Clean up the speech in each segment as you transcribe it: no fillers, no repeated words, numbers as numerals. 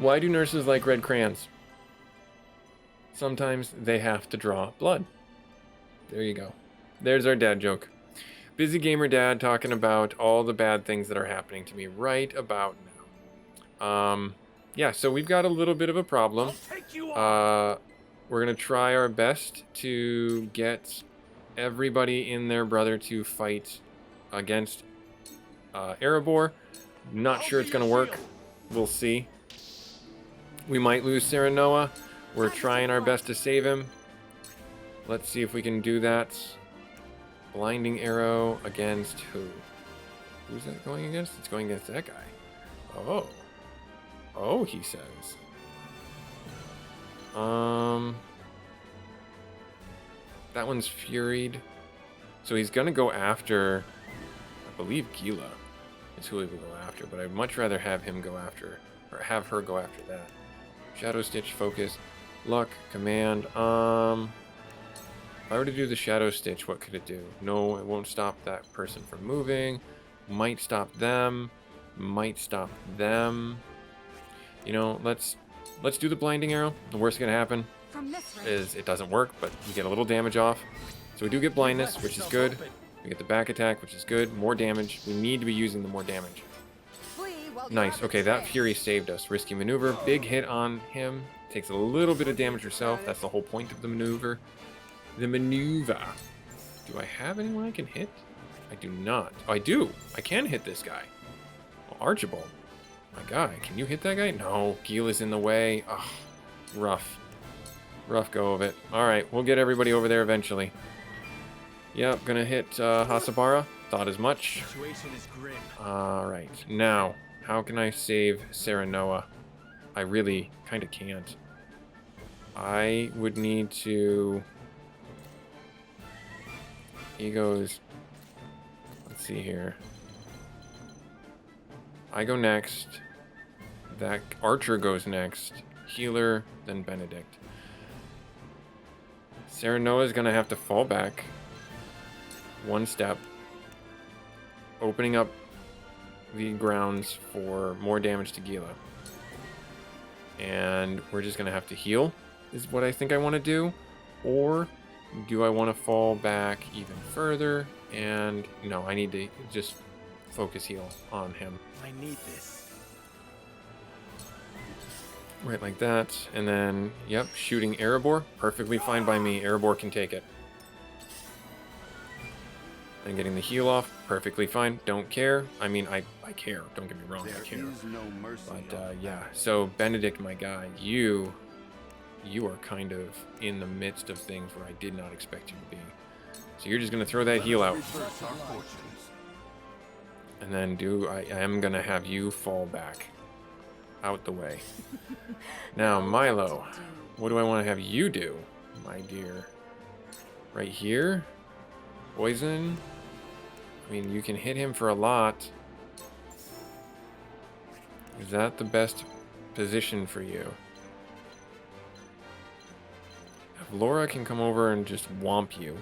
Why do nurses like red crayons? Sometimes they have to draw blood. There you go. There's our dad joke. Busy gamer dad talking about all the bad things that are happening to me right about now. Yeah, so we've got a little bit of a problem. We're going to try our best to get everybody in there, brother, to fight against Erebor. Not sure it's going to work. We'll see. We might lose Serenoa. We're trying our best to save him. Let's see if we can do that. Blinding arrow against who? Who's that going against? It's going against that guy. Oh. Oh, he says. That one's furied. So he's gonna go after, I believe Gila is who he will go after, but I'd much rather have him go after, or have her go after that. Shadow Stitch, focus, luck, command. If I were to do the Shadow Stitch, what could it do? No, it won't stop that person from moving. Might stop them. Might stop them. You know, let's do the blinding arrow. The worst gonna happen is it doesn't work, but you get a little damage off. So we do get blindness, which is good. We get the back attack, which is good. More damage. We need to be using the more damage. Nice. Okay, that Fury saved us. Risky maneuver. Big hit on him. Takes a little bit of damage herself. That's the whole point of the maneuver. The maneuver. Do I have anyone I can hit? I do not. Oh, I do. I can hit this guy. Oh, Archibald. My guy. Can you hit that guy? No. Gila's in the way. Ugh. Rough. Rough go of it. Alright, we'll get everybody over there eventually. Yep, gonna hit Hasabara. Thought as much. Alright, now, how can I save Serenoa? I really kind of can't. I would need to... He goes... Let's see here. I go next. That Archer goes next. Healer, then Benedict. Serenoa is going to have to fall back one step, opening up the grounds for more damage to Gila. And we're just going to have to heal, is what I think I want to do. Or do I want to fall back even further? And no, I need to just focus heal on him. I need this. Right like that. And then, yep, shooting Erebor. Perfectly fine by me. Erebor can take it. And getting the heal off. Perfectly fine. Don't care. I mean, I care. Don't get me wrong. I care. But, yeah. So, Benedict, my guy, you are kind of in the midst of things where I did not expect you to be. So you're just going to throw that heal out. And then I am going to have you fall back. Out the way. Now, Milo, what do I want to have you do, my dear? Right here? Poison? I mean, you can hit him for a lot. Is that the best position for you? Avlora can come over and just whomp you.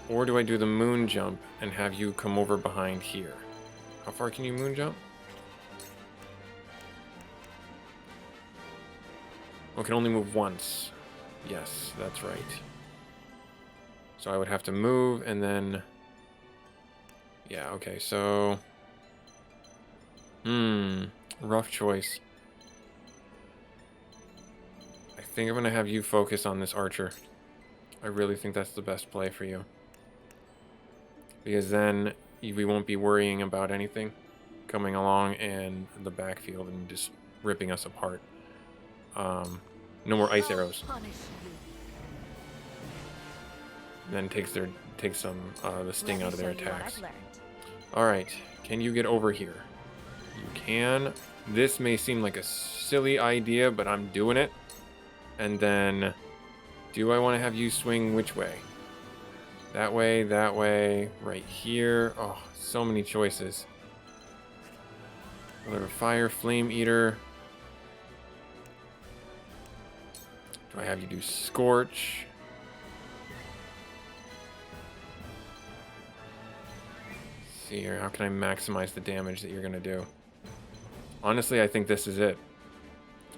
Or do I do the moon jump and have you come over behind here? How far can you moon jump? Oh, I can only move once. Yes, that's right. So I would have to move and then... Yeah, okay, so... rough choice. I think I'm going to have you focus on this archer. I really think that's the best play for you. Because then we won't be worrying about anything coming along in the backfield and just ripping us apart. No more ice arrows. Then takes some the sting out of their attacks. Alright, can you get over here? You can. This may seem like a silly idea, but I'm doing it. And then, do I want to have you swing which way? That way, right here. Oh, so many choices. Another fire, flame eater. Do I have you do scorch? see here. How can I maximize the damage that you're going to do? Honestly, I think this is it.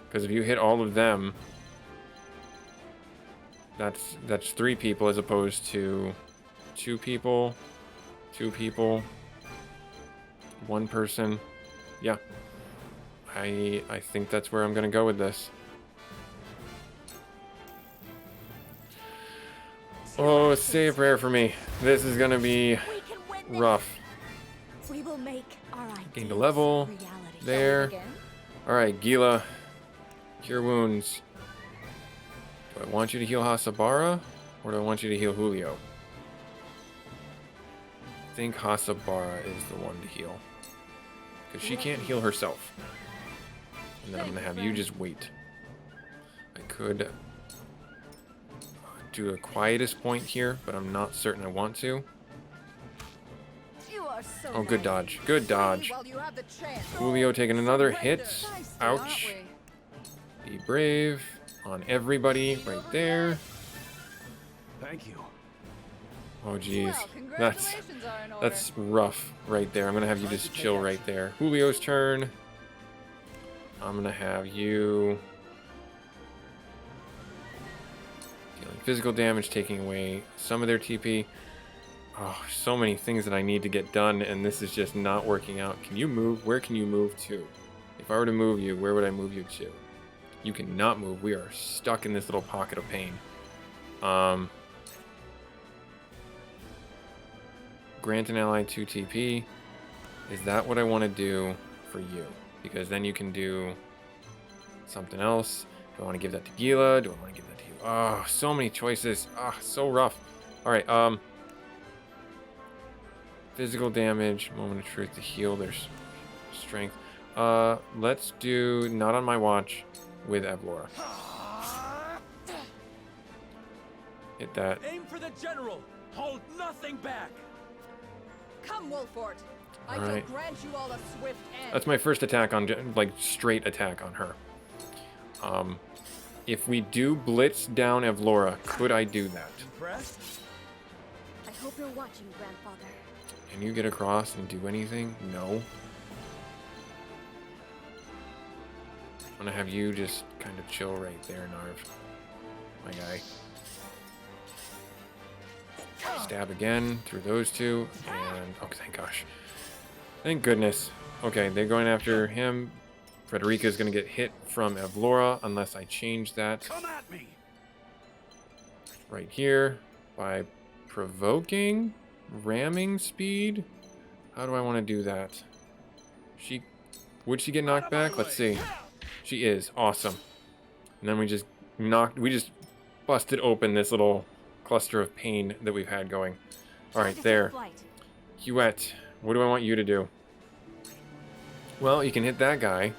Because if you hit all of them, that's 3 people as opposed to 2 people, 2 people, 1 person. Yeah. I think that's where I'm going to go with this. Oh, say a prayer for me. This is going to be rough. We will make our Gained a level. There. Alright, Gila. Cure wounds. Do I want you to heal Hasabara? Or do I want you to heal Julio? I think Hasabara is the one to heal. Because she can't heal herself. And then I'm going to have you just wait. I could do a quietest point here, but I'm not certain I want to. Oh, good dodge. Good dodge. Julio taking another hit. Ouch. Be brave on everybody right there. Thank you. Oh, geez. That's rough right there. I'm going to have you just chill right there. Julio's turn. I'm going to have you dealing physical damage, taking away some of their TP. Oh, so many things that I need to get done, and this is just not working out. Can you move? Where can you move to? If I were to move you, where would I move you to? You cannot move. We are stuck in this little pocket of pain. Grant an ally 2 TP. Is that what I want to do for you? Because then you can do something else. Do I want to give that to Gila? Do I want to give that to you? Oh, so many choices. Ah, so rough. All right. Physical damage. Moment of truth to heal their strength. Let's do not on my watch with Avlora. Hit that. Aim for the general. Hold nothing back. Come, Wolford. I All right. shall grant you all a swift end. That's my first attack on, like, straight attack on her. If we do blitz down Avlora, could I do that? Impressed? I hope you're watching, Grandfather. Can you get across and do anything? No. I'm gonna have you just kind of chill right there, Narv. My guy. Stab again through those 2, and oh, thank gosh. Thank goodness. Okay, they're going after him. Frederica's gonna get hit from Avlora unless I change that Come at me. right here by provoking ramming speed. How do I want to do that? Would she get knocked back? Let's see. She is. Awesome. And then we just busted open this little cluster of pain that we've had going. All right, there. Huette, what do I want you to do? Well, you can hit that guy.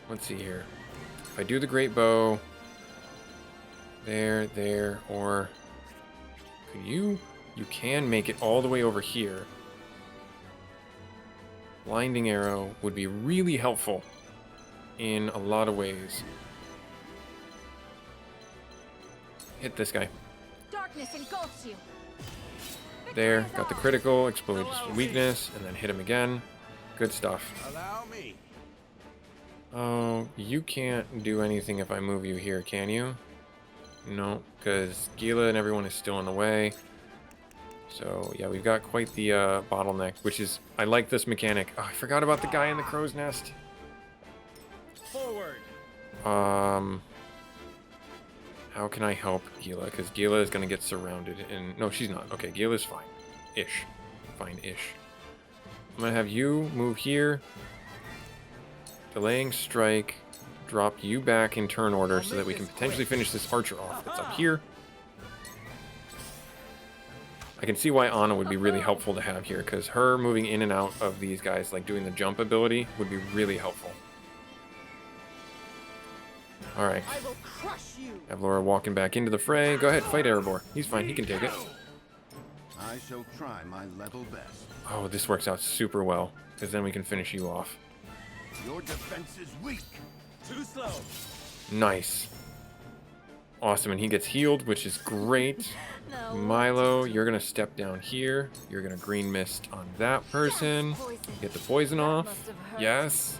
Let's see here. If I do the great bow, there, or could you can make it all the way over here. Blinding arrow would be really helpful in a lot of ways. Hit this guy. Darkness engulfs you. There, got the critical, exploded his weakness, and then hit him again. Good stuff. Allow me. Oh, you can't do anything if I move you here, can you? No, because Gila and everyone is still in the way. So, yeah, we've got quite the bottleneck, which is... I like this mechanic. Oh, I forgot about the guy in the crow's nest. Forward. How can I help Gila? Because Gila is going to get surrounded. And no, she's not. Okay, Gila's fine. Ish. Fine-ish. I'm going to have you move here. Delaying strike. Drop you back in turn order so that we can potentially finish this archer off that's up here. I can see why Anna would be really helpful to have here, because her moving in and out of these guys, like doing the jump ability, would be really helpful. Alright. I will crush you. Avlora walking back into the fray. Go ahead, fight Erebor. He's fine, he can take it. I shall try my level best. Oh, this works out super well, because then we can finish you off. Your defense is weak. Too slow. Nice. Awesome, and he gets healed, which is great. No. Milo, you're gonna step down here. You're gonna green mist on that person. Get the poison off. must have hurt. Yes.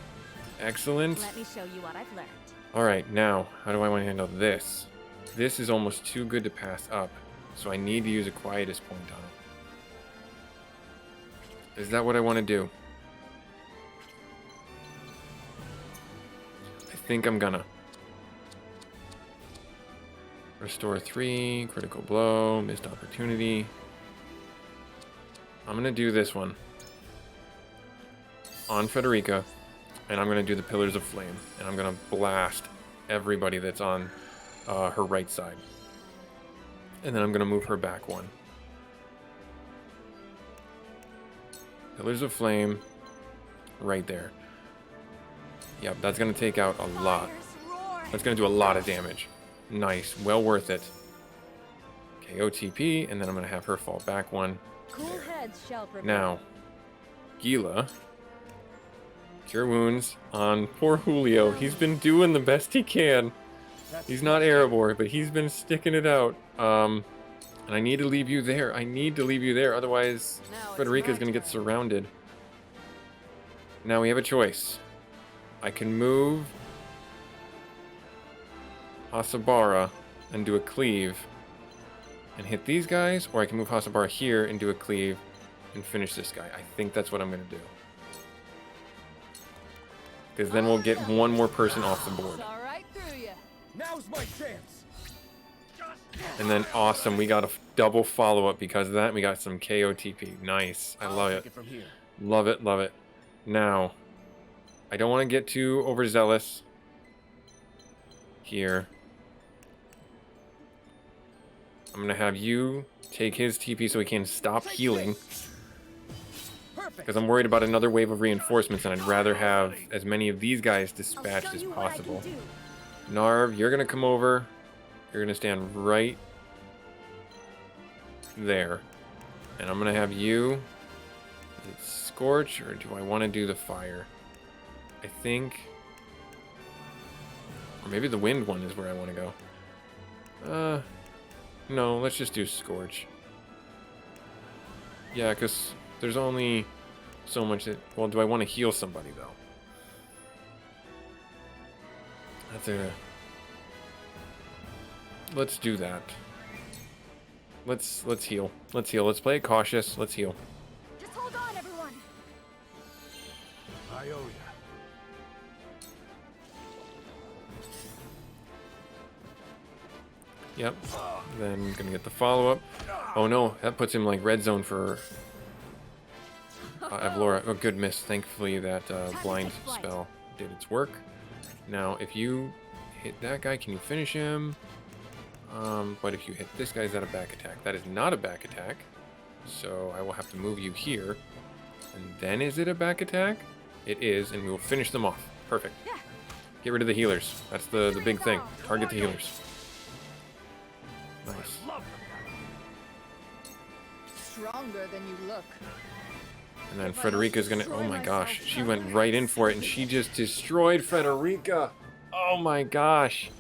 Excellent. Let me show you what I've learned. Alright, now, how do I want to handle this? This is almost too good to pass up, so I need to use a quietus point on it. Is that what I want to do? I think I'm gonna. Restore 3, critical blow, missed opportunity. I'm gonna do this one on Frederica, and I'm gonna do the Pillars of Flame, and I'm gonna blast everybody that's on her right side. And then I'm gonna move her back one. Pillars of Flame, right there. Yep, that's gonna take out a lot. Fire's roar. That's gonna do a lot of damage. Nice, well worth it. Okay, OTP, and then I'm gonna have her fall back one. Cool heads shall prevail. Now, Gila, cure wounds on poor Julio. He's been doing the best he can. He's not Erebor, but he's been sticking it out. And I need to leave you there. I need to leave you there, otherwise Now it's Frederica's my gonna get turn. surrounded. Now we have a choice. I can move Hasabara and do a cleave and hit these guys, or I can move Hasabara here and do a cleave and finish this guy. I think that's what I'm going to do. Because then we'll get one more person off the board. Saw right through you. Now's my chance. And then, awesome, we got a double follow-up because of that. We got some KOTP. Nice. I love Take it. from here. Love it, love it. Now, I don't want to get too overzealous here. I'm going to have you take his TP so he can stop healing. Perfect. Because I'm worried about another wave of reinforcements, and I'd rather have as many of these guys I'll dispatched show as you what I can possible. do. Narv, you're going to come over. You're going to stand right there. And I'm going to have you... Is it Scorch, or do I want to do the Fire? I think... Or maybe the Wind one is where I want to go. No, let's just do Scorch. Yeah, because there's only so much that... Well, do I want to heal somebody, though? That's a... Let's do that. Let's heal. Let's heal. Let's play it cautious. Let's heal. Just hold on, everyone. I owe ya. Yep. Then gonna get the follow-up. Oh no, that puts him like red zone for Avlora. Oh, good miss. Thankfully that blind spell did its work. Now, if you hit that guy, can you finish him? But if you hit this guy, is that a back attack? That is not a back attack. So I will have to move you here. And then is it a back attack? It is, and we will finish them off. Perfect. Yeah. Get rid of the healers. That's the big thing. Target the healers. Nice. Love Stronger than you look. And then Frederica's gonna... Oh my gosh. She went right in for it, and she just destroyed Frederica. Oh my gosh.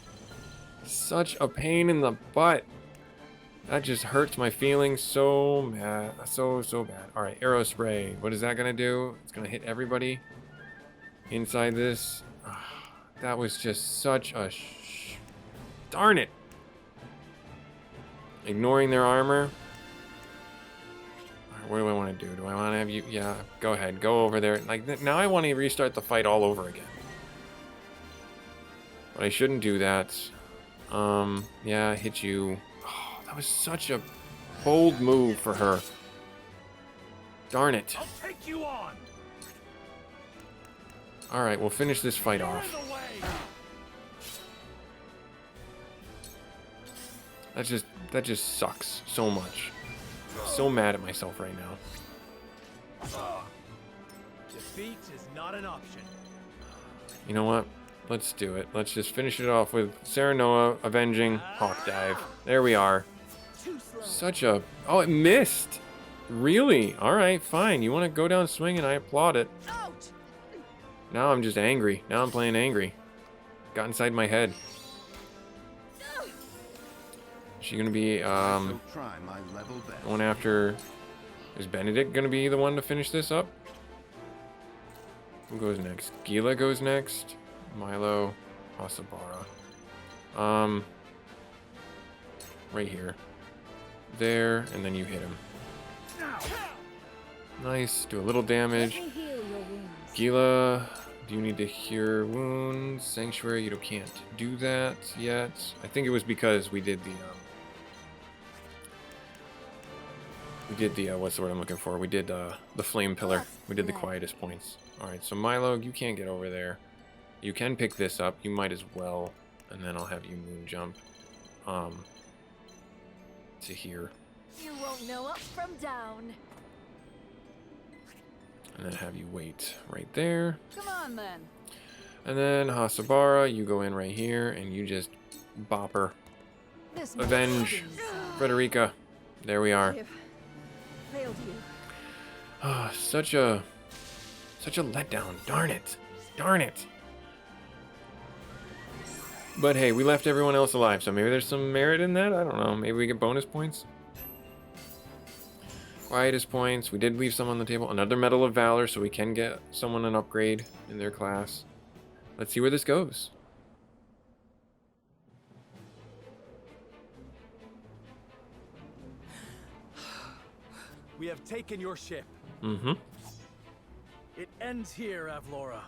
Such a pain in the butt. That just hurts my feelings so mad. So bad. Alright, arrow spray. What is that gonna do? It's gonna hit everybody inside this. That was just such a... Darn it. Ignoring their armor. Alright, what do I want to do? Do I want to have you... Yeah, go ahead. Go over there. Like, now I want to restart the fight all over again. But I shouldn't do that. Yeah, hit you. Oh, that was such a bold move for her. Darn it. I'll take you on. Alright, we'll finish this fight You're off. in the way. That just sucks so much. So mad at myself right now. Defeat is not an option. You know what? Let's do it. Let's just finish it off with Serenoa avenging Hawk Dive. There we are. Too slow. Such a... Oh, it missed! Really? Alright, fine. You want to go down swinging, I applaud it. Out. Now I'm just angry. Now I'm playing angry. Got inside my head. She gonna be I shall try my level best. going after? Is Benedict gonna be the one to finish this up? Who goes next? Gila goes next. Milo, Asabara. Right here. There, and then you hit him. Nice. Do a little damage. Let me heal your wounds. Gila, do you need to cure wounds? Sanctuary, you can't do that yet. I think it was because we did the what's the word I'm looking for? We did the flame pillar. We did the quietest points. All right, so Milo, you can't get over there. You can pick this up. You might as well, and then I'll have you moon jump to here, You won't know up from down. and then have you wait right there. Come on, then. And then Hasabara, you go in right here, and you just bop her. This Avenge Frederica. There we are. I've failed you. Ah, such a letdown. Darn it. Darn it. But hey, we left everyone else alive, so maybe there's some merit in that. I don't know. Maybe we get bonus points. Quietest points. We did leave some on the table. Another Medal of Valor, so we can get someone an upgrade in their class. Let's see where this goes. We have taken your ship. Mm-hmm. It ends here, Avlora.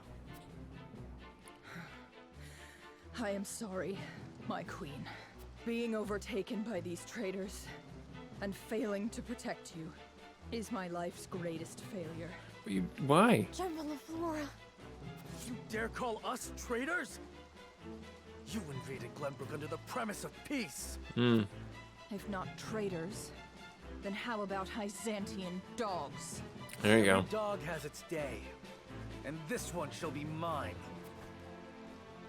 I am sorry, my queen. Being overtaken by these traitors and failing to protect you is my life's greatest failure. Why? General Avlora. You dare call us traitors? You invaded Glenbrook under the premise of peace. Hmm. If not traitors, then how about Hyzantian dogs? There you go. Every dog has its day, and this one shall be mine.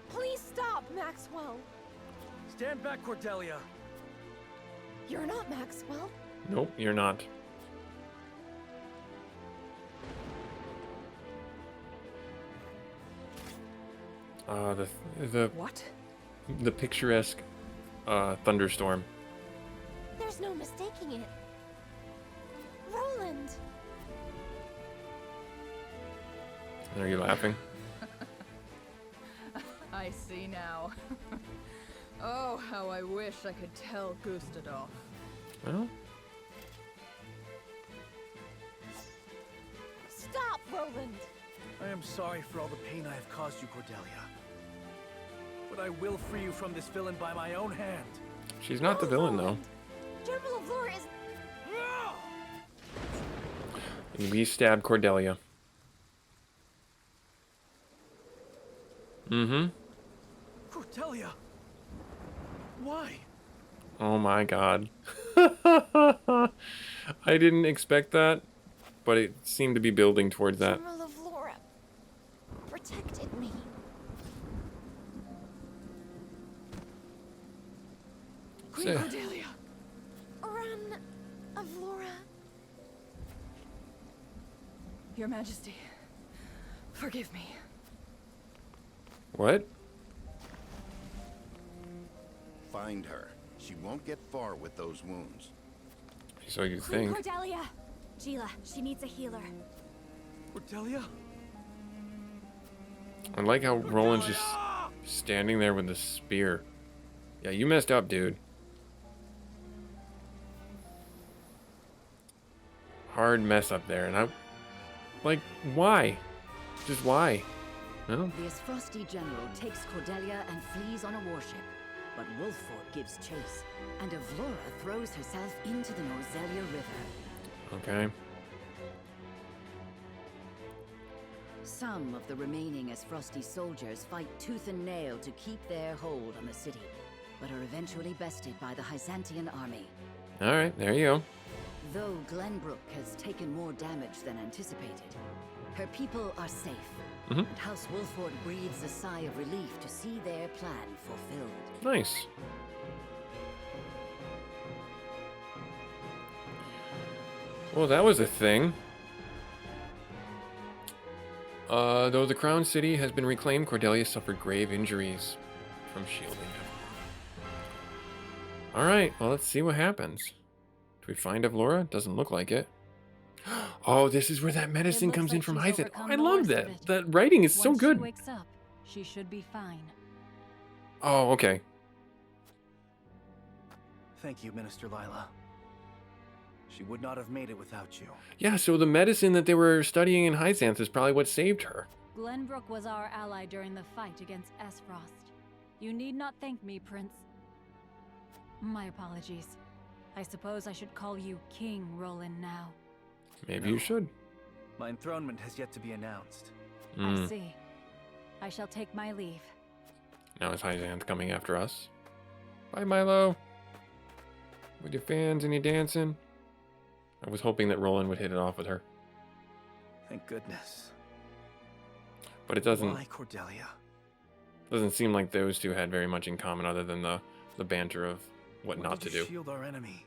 Please stop, Maxwell. Stand back, Cordelia. You're not Maxwell. Nope, you're not. What? The picturesque thunderstorm. There's no mistaking it. Roland. Are you laughing? I see now. Oh, how I wish I could tell Gustadolf. Well, Stop, Roland. I am sorry for all the pain I have caused you, Cordelia. But I will free you from this villain by my own hand. she's not the villain though. General Avlora is... And we stabbed Cordelia. Mm-hmm. Cordelia! Why? Oh my god. I didn't expect that, but it seemed to be building towards that. General Avlora protected me. Queen So- Cordelia! Run, Avlora. Your Majesty, forgive me. What? Find her. She won't get far with those wounds. So you Queen think. Cordelia. Gila, she needs a healer. Cordelia? I like how Roland's just standing there with the spear. Yeah, you messed up, dude. Hard mess up there, and I... Like, why? Just why? No? This frosty general takes Cordelia and flees on a warship, but Wolffort gives chase, and Avlora throws herself into the Norzelia River. Okay. Some of the remaining Frosty soldiers fight tooth and nail to keep their hold on the city, but are eventually bested by the Hyzantian army. Alright, there you go. Though Glenbrook has taken more damage than anticipated, her people are safe, and House Wolffort breathes a sigh of relief to see their plan fulfilled. Nice. Well, that was a thing. Though the Crown City has been reclaimed, Cordelia suffered grave injuries from shielding. Alright, well, let's see what happens. Do we find Avlora? Doesn't look like it. Oh, this is where that medicine looks comes in like from she's Hyzeth. Oh, overcome I the love worst of that. it. That writing is so Once good. she wakes up, she should be fine. Oh, okay. Thank you, Minister Lila. She would not have made it without you. Yeah, so the medicine that they were studying in Hyzanth is probably what saved her. Glenbrook was our ally during the fight against Esfrost. You need not thank me, Prince. My apologies. I suppose I should call you King Roland now. Maybe No. you should. My enthronement has yet to be announced. I see. I shall take my leave. Now is Hyzanth coming after us? Bye, Milo. With your fans and your dancing. I was hoping that Roland would hit it off with her. Thank goodness. But it doesn't Why, Cordelia? seem like those two had very much in common other than the banter of what not to did you do. shield our enemy?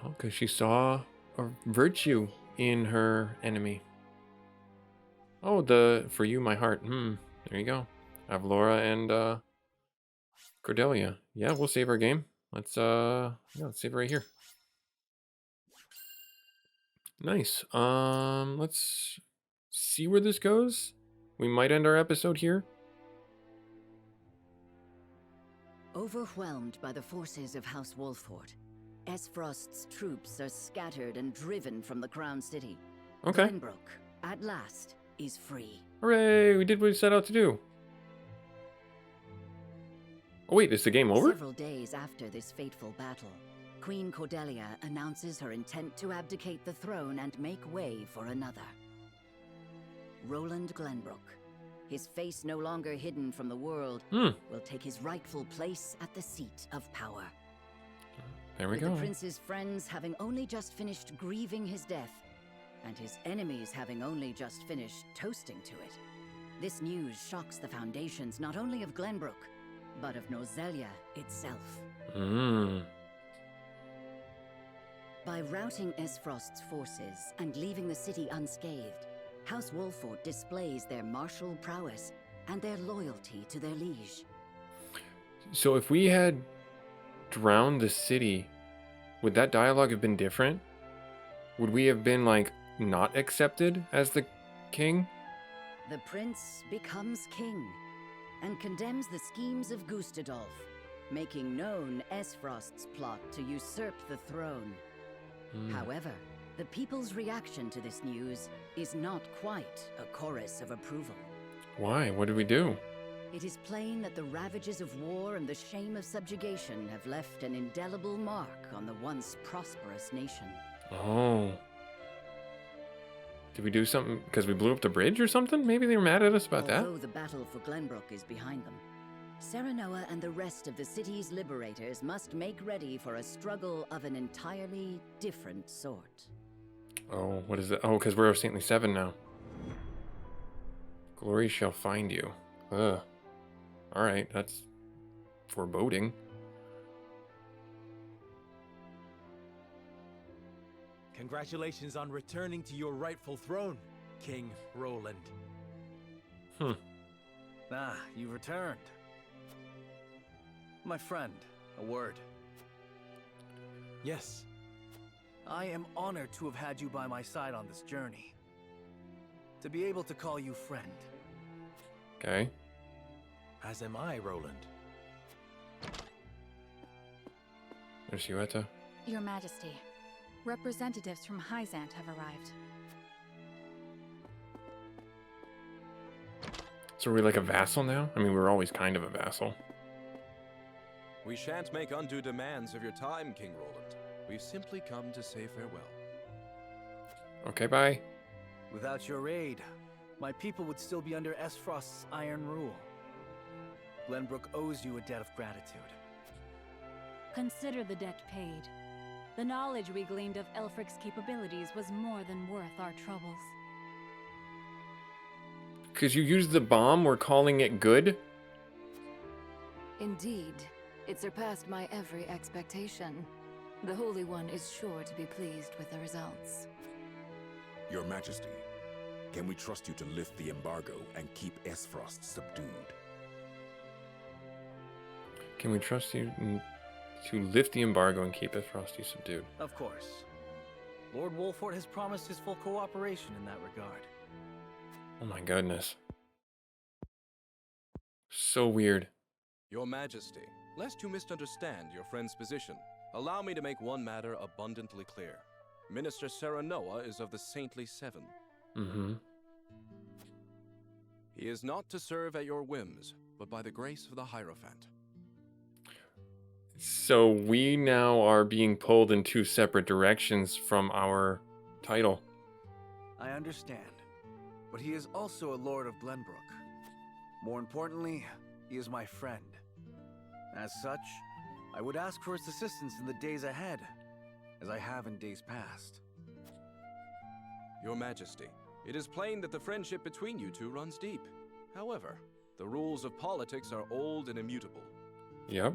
Well, because she saw a virtue in her enemy. Oh, for you, my heart. There you go. Avlora and Cordelia. Yeah, we'll save our game. Let's save it right here. Nice. Let's see where this goes. We might end our episode here. Overwhelmed by the forces of House Wolford, Esfrost's troops are scattered and driven from the Crown City. Okay. Glenbrook, at last, is free. Hooray! We did what we set out to do. Oh wait, is the game over? Several days after this fateful battle, Queen Cordelia announces her intent to abdicate the throne and make way for another. Roland Glenbrook, his face no longer hidden from the world, will take his rightful place at the seat of power. There we With go. the prince's friends having only just finished grieving his death, and his enemies having only just finished toasting to it, this news shocks the foundations not only of Glenbrook, but of Norzelia itself. By routing Esfrost's forces and leaving the city unscathed, House Wolford displays their martial prowess and their loyalty to their liege. So if we had drowned the city, would that dialogue have been different? Would we have been, like, not accepted as the king? The prince becomes king and condemns the schemes of Gustadolf, making known Esfrost's plot to usurp the throne. However, the people's reaction to this news is not quite a chorus of approval. Why? What did we do? It is plain that the ravages of war and the shame of subjugation have left an indelible mark on the once prosperous nation. Oh. Did we do something because we blew up the bridge or something? Maybe they were mad at us about that? Although the battle for Glenbrook is behind them, Serenoa and the rest of the city's liberators must make ready for a struggle of an entirely different sort. Oh, what is it? Oh, because we're Saintly 7 now. Glory shall find you. Ugh. Alright, that's foreboding. Congratulations on returning to your rightful throne, King Roland. Ah, you returned. My friend, a word. Yes. I am honored to have had you by my side on this journey. To be able to call you friend. Okay. As am I, Roland. There's Yueta. Your Majesty, representatives from Hyzant have arrived. So are we like a vassal now? I mean, we were always kind of a vassal. We shan't make undue demands of your time, King Roland. We've simply come to say farewell. Okay, bye. Without your aid, my people would still be under Esfrost's iron rule. Glenbrook owes you a debt of gratitude. Consider the debt paid. The knowledge we gleaned of Elfric's capabilities was more than worth our troubles. Because you used the bomb, we're calling it good? Indeed, it surpassed my every expectation. The Holy One is sure to be pleased with the results. Your Majesty, can we trust you to lift the embargo and keep Esfrost subdued? Can we trust you to lift the embargo and keep Frosty subdued? Of course. Lord Wolford has promised his full cooperation in that regard. Oh my goodness. So weird. Your Majesty, lest you misunderstand your friend's position, allow me to make one matter abundantly clear. Minister Serenoa is of the Saintly Seven. Mm-hmm. He is not to serve at your whims, but by the grace of the Hierophant. So we now are being pulled in two separate directions from our title. I understand, but he is also a Lord of Glenbrook. More importantly, he is my friend. As such, I would ask for his assistance in the days ahead, as I have in days past. Your Majesty, it is plain that the friendship between you two runs deep. However, the rules of politics are old and immutable. Yep.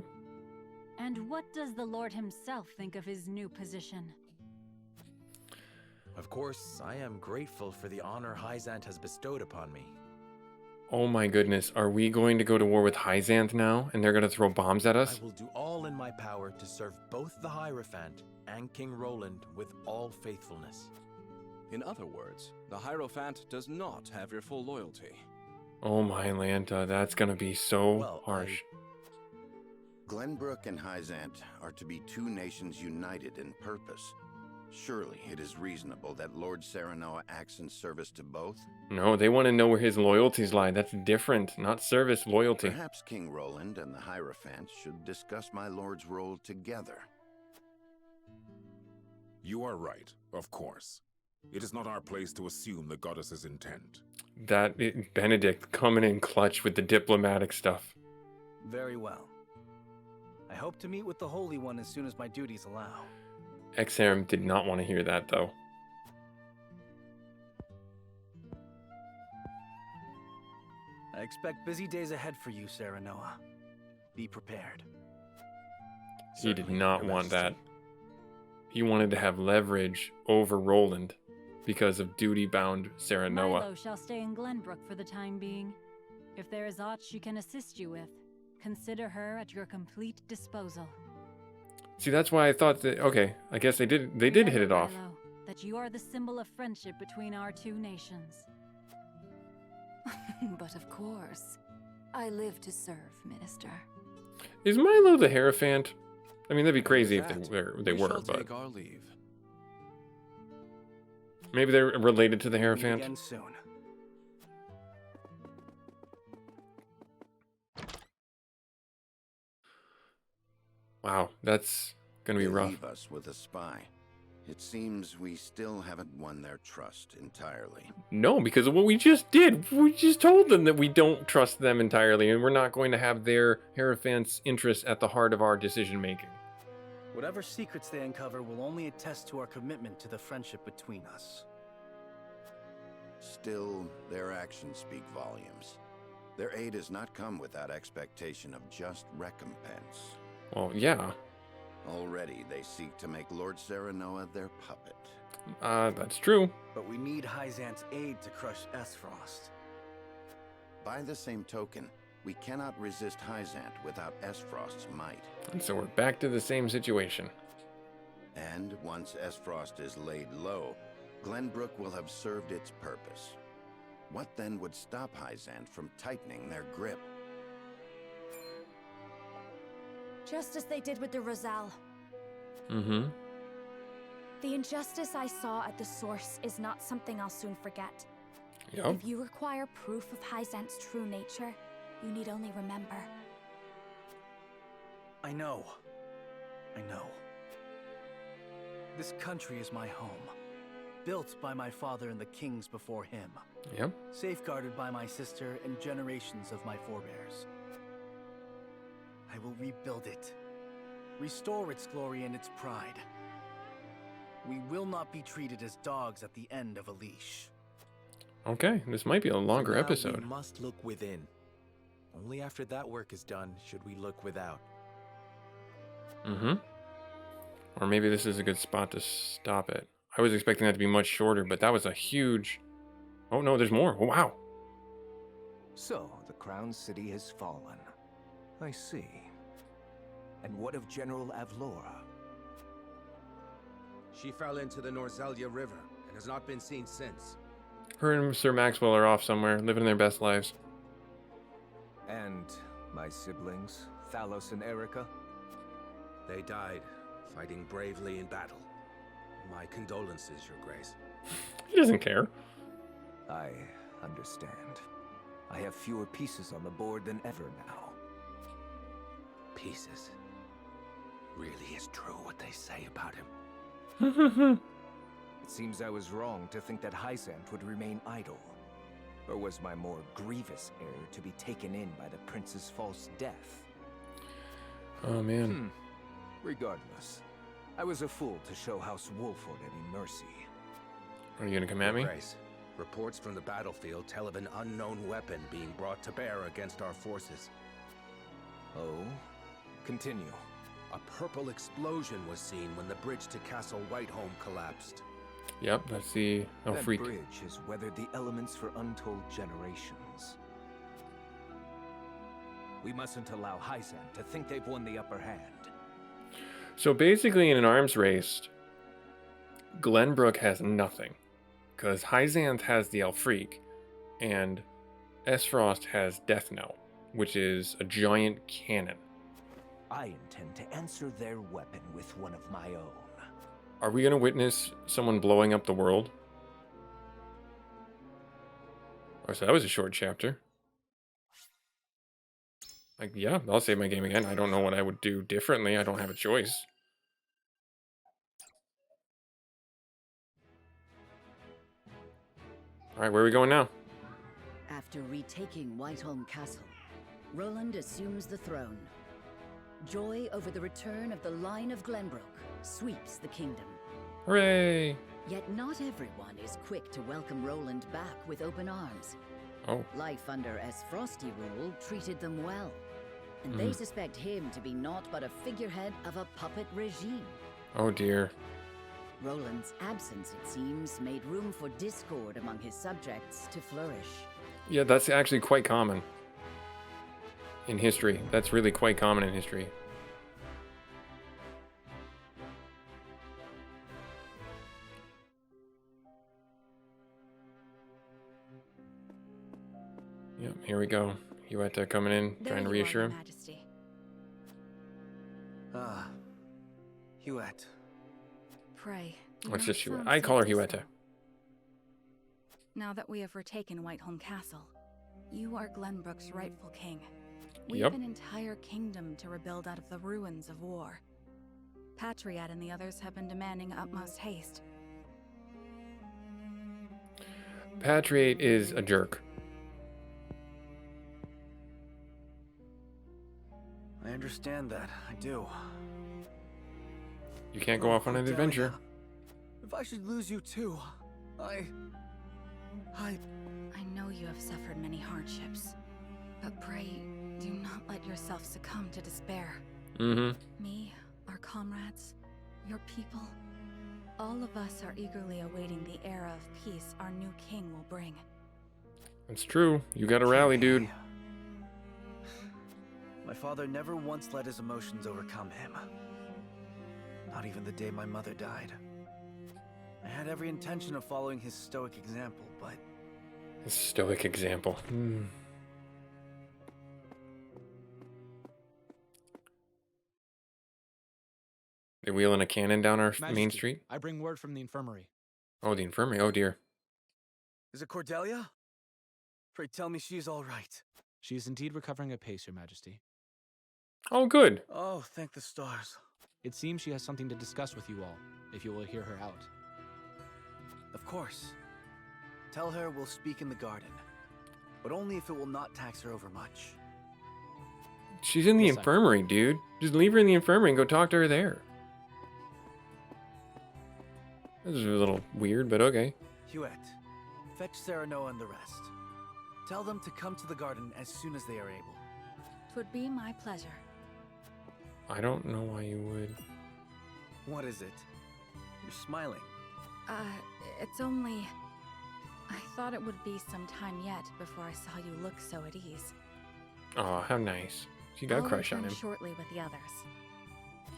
And what does the Lord himself think of his new position? Of course, I am grateful for the honor Hyzant has bestowed upon me. Oh my goodness, are we going to go to war with Hyzanth now, and they're going to throw bombs at us? I will do all in my power to serve both the Hierophant and King Roland with all faithfulness. In other words, the Hierophant does not have your full loyalty. Oh my Lanta, that's going to be so harsh. Glenbrook and Hyzant are to be two nations united in purpose. Surely it is reasonable that Lord Serenoa acts in service to both? No, they want to know where his loyalties lie. That's different, not service, loyalty. Perhaps King Roland and the Hierophant should discuss my lord's role together. You are right, of course. It is not our place to assume the goddess's intent. Benedict coming in clutch with the diplomatic stuff. Very well. I hope to meet with the Holy One as soon as my duties allow. Exarum did not want to hear that, though. I expect busy days ahead for you, Serenoa. Be prepared. He did not want that. He wanted to have leverage over Roland because of duty-bound Serenoa. Milo shall stay in Glenbrook for the time being. If there is aught she can assist you with, consider her at your complete disposal. See, that's why I thought that, okay, I guess they did hit it off. Milo, that you are the symbol of friendship between our two nations. But of course, I live to serve, Minister. Is Milo the Hierophant? I mean, that'd be crazy if they We were, shall but take our leave. maybe they're related to the Meet Hierophant. again soon. Wow, that's gonna be They rough. leave us with a spy. It seems we still haven't won their trust entirely. No, because of what we just did. We just told them that we don't trust them entirely, and we're not going to have their Hierophant's interests at the heart of our decision making. Whatever secrets they uncover will only attest to our commitment to the friendship between us. Still, their actions speak volumes. Their aid has not come without expectation of just recompense. Well, yeah. Already, they seek to make Lord Serenoa their puppet. That's true. But we need Hyzant's aid to crush Esfrost. By the same token, we cannot resist Hyzant without Esfrost's might. And so we're back to the same situation. And once Esfrost is laid low, Glenbrook will have served its purpose. What then would stop Hyzant from tightening their grip? Just as they did with the Rosal. Mm-hmm. The injustice I saw at the source is not something I'll soon forget. Yep. If you require proof of Hyzant's true nature, you need only remember. I know. This country is my home. Built by my father and the kings before him. Yep. Safeguarded by my sister and generations of my forebears. I will rebuild it. Restore its glory and its pride. We will not be treated as dogs at the end of a leash. Okay, this might be a longer Now episode. We must look within. Only after that work is done should we look without. Mm-hmm. Or maybe this is a good spot to stop it. I was expecting that to be much shorter, but that was a huge... Oh no, there's more. Oh, wow. So, the Crown City has fallen. I see. And what of General Avlora? She fell into the Norzelia River and has not been seen since. Her and Sir Maxwell are off somewhere, living their best lives. And my siblings, Thalos and Erica? They died, fighting bravely in battle. My condolences, Your Grace. He doesn't care. I understand. I have fewer pieces on the board than ever now. Pieces. Really is true what they say about him. It seems I was wrong to think that Hyzanth would remain idle. Or was my more grievous error to be taken in by the prince's false death? Oh, man. Regardless, I was a fool to show House Wolford any mercy. Are you gonna come at me? Your Grace, reports from the battlefield tell of an unknown weapon being brought to bear against our forces. Oh? Continue. A purple explosion was seen when the bridge to Castle Whiteholm collapsed. Yep, that's the... Oh, that freak. bridge has weathered the elements for untold generations. We mustn't allow Hyzanth to think they've won the upper hand. So basically, in an arms race, Glenbrook has nothing. Because Hyzanth has the Elfreak, and Esfrost has Death Knell, which is a giant cannon. I intend to answer their weapon with one of my own. Are we going to witness someone blowing up the world? Oh, so that was a short chapter. Like, yeah, I'll save my game again. I don't know what I would do differently. I don't have a choice. Alright, where are we going now? After retaking Whiteholm Castle, Roland assumes the throne. Joy over the return of the line of Glenbrook sweeps the kingdom. Hooray! Yet not everyone is quick to welcome Roland back with open arms. Oh. Life under Frosty rule treated them well, and they suspect him to be naught but a figurehead of a puppet regime. Oh dear. Roland's absence, it seems, made room for discord among his subjects to flourish. Yeah, that's actually quite common in history. That's really quite common in history. Yep, here we go. Huetta coming in, trying to reassure him. Majesty. Ah, Huette. Pray. do What's not this Huetta? sound I call her so Huetta. dismal. Now that we have retaken Whiteholm Castle, you are Glenbrook's rightful king. We Yep. have an entire kingdom to rebuild out of the ruins of war. Patriot and the others have been demanding utmost haste. Patriate is a jerk. I understand that. I do. You can't go off on an adventure. If I should lose you too, I know you have suffered many hardships, but pray, do not let yourself succumb to despair. Me, our comrades, your people, all of us are eagerly awaiting the era of peace our new king will bring. That's true. You gotta rally, dude. My father never once let his emotions overcome him. Not even the day my mother died. I had every intention of following his stoic example, but... A stoic example. They wheeling a cannon down our Majesty, main street? I bring word from the infirmary. Oh, the infirmary. Oh, dear. Is it Cordelia? Pray tell me she's all right. She is indeed recovering apace, Your Majesty. Oh, good. Oh, thank the stars. It seems she has something to discuss with you all, if you will hear her out. Of course. Tell her we'll speak in the garden, but only if it will not tax her overmuch. She's in the infirmary, dude. Just leave her in the infirmary and go talk to her there. This is a little weird, but okay. Huette, fetch Serenoa and the rest. Tell them to come to the garden as soon as they are able. 'Twould be my pleasure. I don't know why you would. What is it? You're smiling. It's only... I thought it would be some time yet before I saw you look so at ease. Oh, how nice. She got a I'll crush on return him. shortly with the others.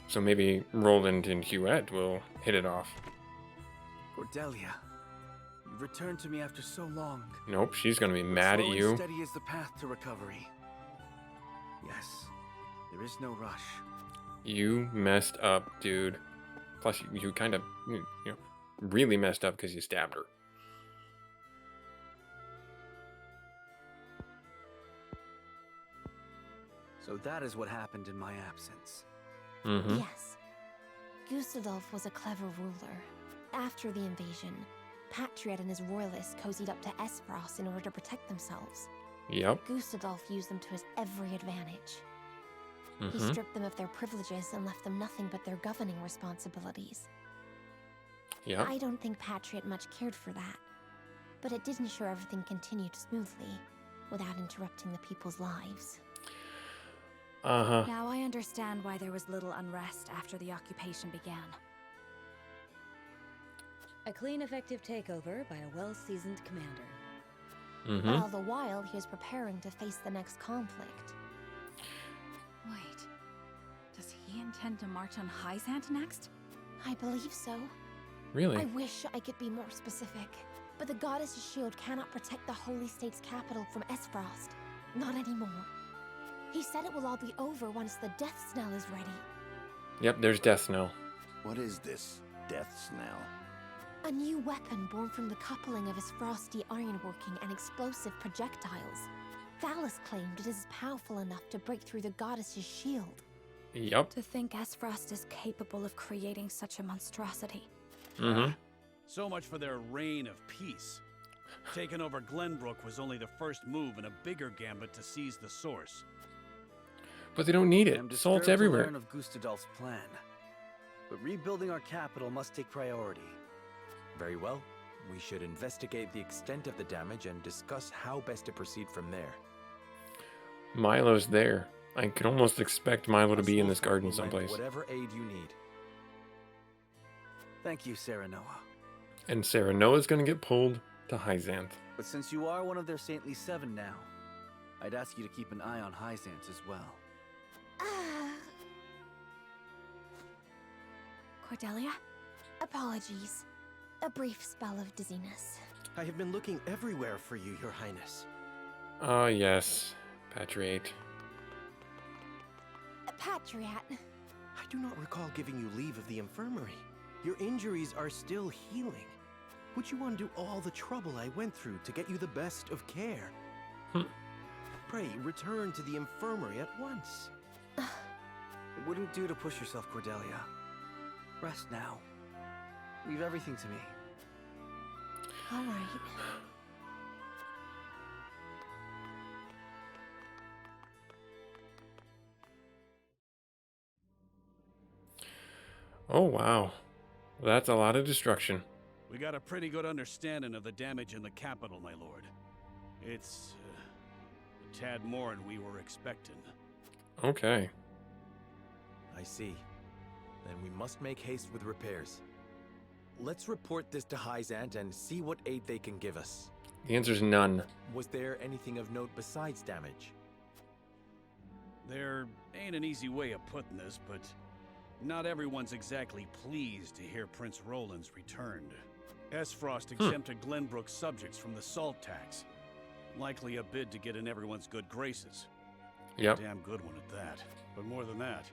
So maybe Roland and Huette will hit it off. Cordelia, you've returned to me after so long. Nope, she's gonna be But mad at slow you. and steady is the path to recovery. Yes, there is no rush. You messed up, dude. Plus, you kind of, you know, really messed up because you stabbed her. So that is what happened in my absence. Mm-hmm. Yes. Gustadolf was a clever ruler. After the invasion, Patriot and his royalists cozied up to Esfrost in order to protect themselves. Yep. Gustadolf used them to his every advantage. He Mm-hmm. stripped them of their privileges and left them nothing but their governing responsibilities. Yep. I don't think Patriot much cared for that, but it did ensure everything continued smoothly, without interrupting the people's lives. Uh-huh. Now I understand why there was little unrest after the occupation began. A clean, effective takeover by a well-seasoned commander. Mm-hmm. All the while, he was preparing to face the next conflict. Wait. Does he intend to march on Hyzant next? I believe so. Really? I wish I could be more specific, but the goddess's shield cannot protect the Holy State's capital from Esfrost. Not anymore. He said it will all be over once the death snell is ready. Yep, there's Death Knell. What is this death snell? A new weapon born from the coupling of his frosty ironworking and explosive projectiles. Thalos claimed it is powerful enough to break through the goddess's shield. Yep. To think Esfrost is capable of creating such a monstrosity. Mm-hmm. So much for their reign of peace. Taking over Glenbrook was only the first move in a bigger gambit to seize the source. But they don't need I it. am Salt's disturbed to everywhere. learn of Gustadolf's plan, but rebuilding our capital must take priority. Very well. We should investigate the extent of the damage and discuss how best to proceed from there. Milo's there. I could almost expect Milo to be in this garden We'll lend someplace. whatever aid you need. Thank you, Serenoa. And Sarah Noah's gonna get pulled to Hyzanth. But since you are one of their saintly 7 now, I'd ask you to keep an eye on Hyzant as well. Cordelia? Apologies. A brief spell of dizziness. I have been looking everywhere for you, Your Highness. Ah, yes. Patriate. Patriot. I do not recall giving you leave of the infirmary. Your injuries are still healing. Would you undo all the trouble I went through to get you the best of care? Pray, return to the infirmary at once. It wouldn't do to push yourself, Cordelia. Rest now. Leave everything to me. All right. Oh, wow. That's a lot of destruction. We got a pretty good understanding of the damage in the capital, my lord. It's a tad more than we were expecting. Okay. I see. Then we must make haste with repairs. Let's report this to Hyzant and see what aid they can give us. The answer's none. Was there anything of note besides damage? There ain't an easy way of putting this, but not everyone's exactly pleased to hear Prince Roland's returned. Esfrost exempted Glenbrook's subjects from the salt tax. Likely a bid to get in everyone's good graces. Yep. Damn good one at that. But more than that,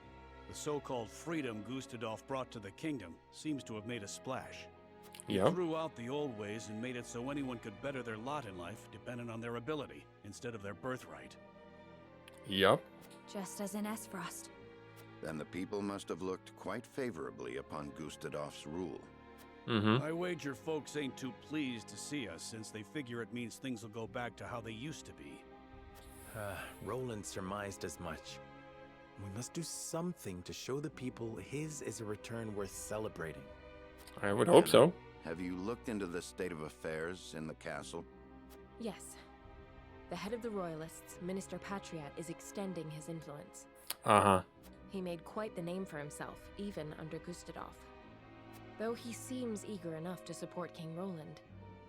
the so-called freedom Gustadolf brought to the kingdom seems to have made a splash. He Yep. threw out the old ways and made it so anyone could better their lot in life depending on their ability, instead of their birthright. Yep. Just as in Esfrost. Then the people must have looked quite favorably upon Gustadolf's rule. Mm-hmm. I wager folks ain't too pleased to see us, since they figure it means things will go back to how they used to be. Roland surmised as much. We must do something to show the people his is a return worth celebrating. I would hope so. Have you looked into the state of affairs in the castle? Yes. The head of the Royalists, Minister Patriot, is extending his influence. Uh-huh. He made quite the name for himself, even under Gustadolf. Though he seems eager enough to support King Roland,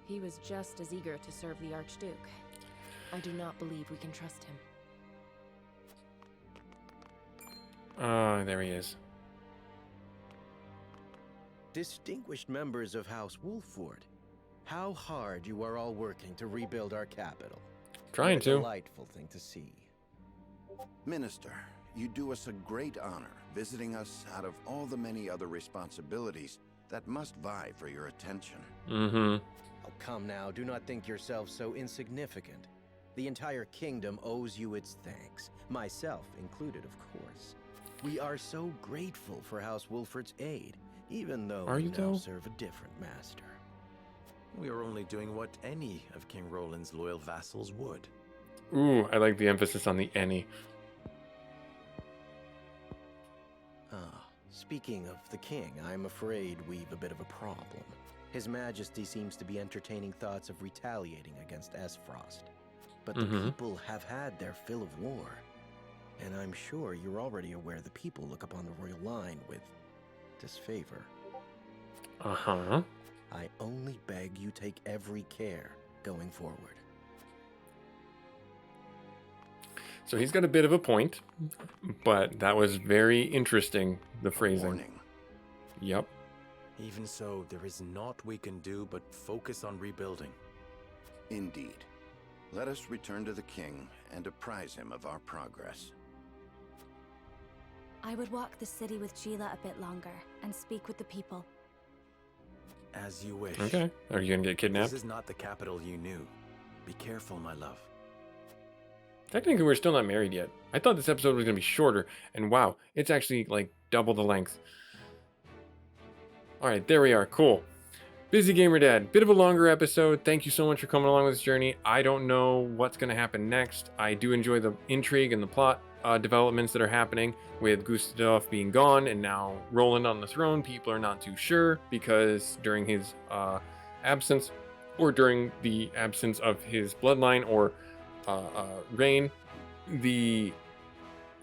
he was just as eager to serve the Archduke. I do not believe we can trust him. Ah, there he is. distinguished members of House Wolford, how hard you are all working to rebuild our capital. Trying What a to. delightful thing to see. Minister, you do us a great honor visiting us out of all the many other responsibilities that must vie for your attention. Mm-hmm. Oh, come now, do not think yourself so insignificant. The entire kingdom owes you its thanks, myself included, of course. We are so grateful for House Wolford's aid, even though Are we you, now though? serve a different master. We are only doing what any of King Roland's loyal vassals would. Ooh, I like the emphasis on the any. Speaking of the king, I'm afraid we've a bit of a problem. His Majesty seems to be entertaining thoughts of retaliating against Esfrost. But the people have had their fill of war. And I'm sure you're already aware the people look upon the royal line with disfavor. Uh-huh. I only beg you take every care going forward. So he's got a bit of a point, but that was very interesting, the phrasing. Warning. Yep. Even so, there is naught we can do but focus on rebuilding. Indeed. Let us return to the king and apprise him of our progress. I would walk the city with Gila a bit longer and speak with the people. As you wish. Okay. Are you gonna get kidnapped? This is not the capital you knew. Be careful, my love. Technically, we're still not married yet. I thought this episode was gonna be shorter, and wow, it's actually like double the length. All right, there we are. Cool. Busy Gamer Dad, bit of a longer episode. Thank you so much for coming along with this journey. I don't know what's going to happen next. I do enjoy the intrigue and the plot developments that are happening with Gustadolf being gone and now Roland on the throne. People are not too sure because during his absence, or during the absence of his bloodline or reign, the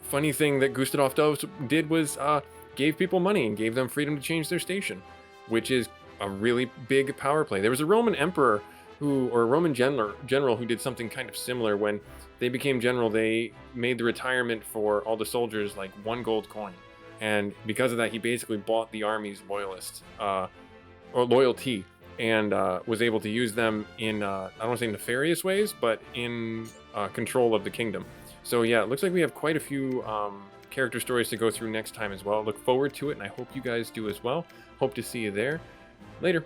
funny thing that Gustadolf did was gave people money and gave them freedom to change their station, which is a really big power play. There was a Roman emperor or a Roman general who did something kind of similar. When they became general, they made the retirement for all the soldiers like 1 gold coin. And because of that, he basically bought the army's loyalists, or loyalty, and was able to use them in, I don't want to say nefarious ways, but in control of the kingdom. So yeah, it looks like we have quite a few character stories to go through next time as well. Look forward to it, and I hope you guys do as well. Hope to see you there. Later.